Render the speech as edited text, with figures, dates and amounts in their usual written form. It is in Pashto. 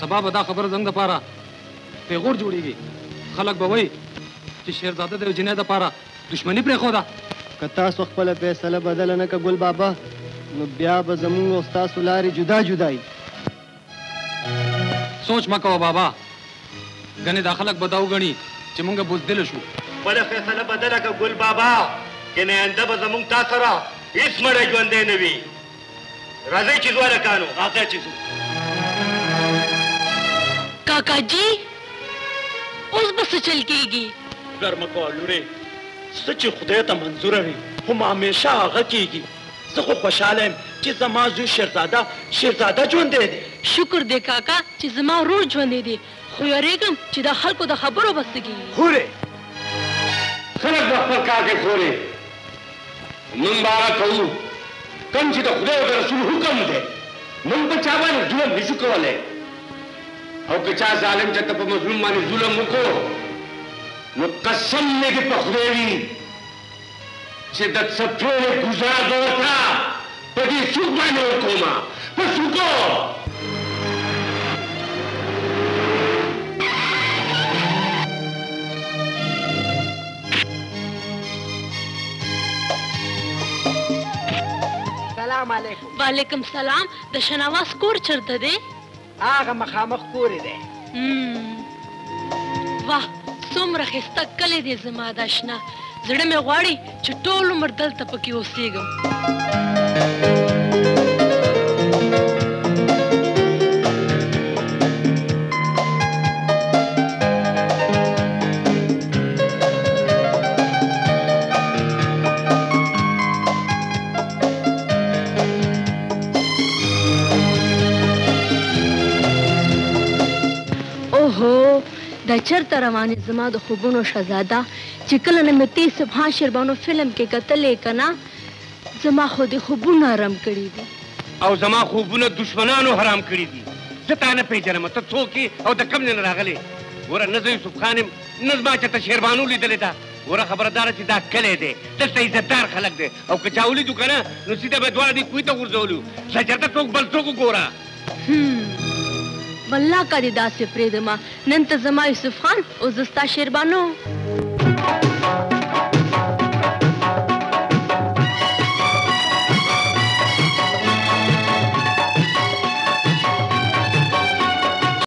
سبا به دا خبره زموږ دپاره پیغور جوړېږي. خلک به وایي چې شیرزاده د یو جنۍ دپاره دشمني پرېښوده. که تاسو خپله فیصله بدله نه کړه ګل بابا، نو بیا به زموږ او ستاسو لارې جدا جدا وي. سوچ مه کوه بابا، ګنې دا خلک به دا وګڼي چې موږ بزدله شو. خپله فیصله بدله کړه ګل بابا، ګنې آینده به زموږ تا سره هېڅ مړی ژوندی نه وي. راځئ چې ځو هلکانو، راځئ چې ځو. کاکا جی اوس به څه چل کېږي؟ فکر مه کوه لورې، څه چې خدای ته منظوره وي هم همیشه هغه کېږي. زه خو خوشحاله یم چې زما زوی شیرزاده ژوندی دی. شکر دی کاکا چې زما ورور ژوندی دی، خو یارېږم چې د خلکو د خبرو به څه کېږي. خورې خلک به خپل کار کې خورې، موږ به هغه کوو کوم چې د خدای او د رسول حکم دی. موږ په چا باندې ظلم نشو کولی، او که چا ظالم چېرته په مظلوم باندې ظلم وکړو نو قسم مې دې په خدای وي چې د څه ټولې ګزار به ورته په دې سوک باندې وکړم، په سوکو. سلام علیکم. وعلیکم سلام. د شنواز کور چېرته دی؟ هغه مخامخ کور دی. واه څومره ښایسته کلی دی زما دا شنه. زړه مې غواړي چې ټول عمر دلته پکې اوسېږم. دا چرته روانې زما د خوبونو شهزاده چې کله نه مې تیز سبحان شیربانو فلم کې کتلې که نه، زما خو د خوبونه حرام کړي دي. او زما خوبونه دشمنانو حرام کړي دي. زه تا نه پېژنم ته څوک یې او د کوم ځای نه راغلې. ګوره نه زه یوسف خان یم نه زما چېرته شیربانو لیدلې ده. ګوره خبره داره چې دا کلی دی، دلته عزتدار خلک دی، او که چا ولیدو که نه نو سیده به دواړه دې کوهي ته غورځولو. لا چېرته څوک بل څوک وګوره. والله که دې داسې پرېږدمه، نن ته زما یوسف خان او زه ستا شیربانو.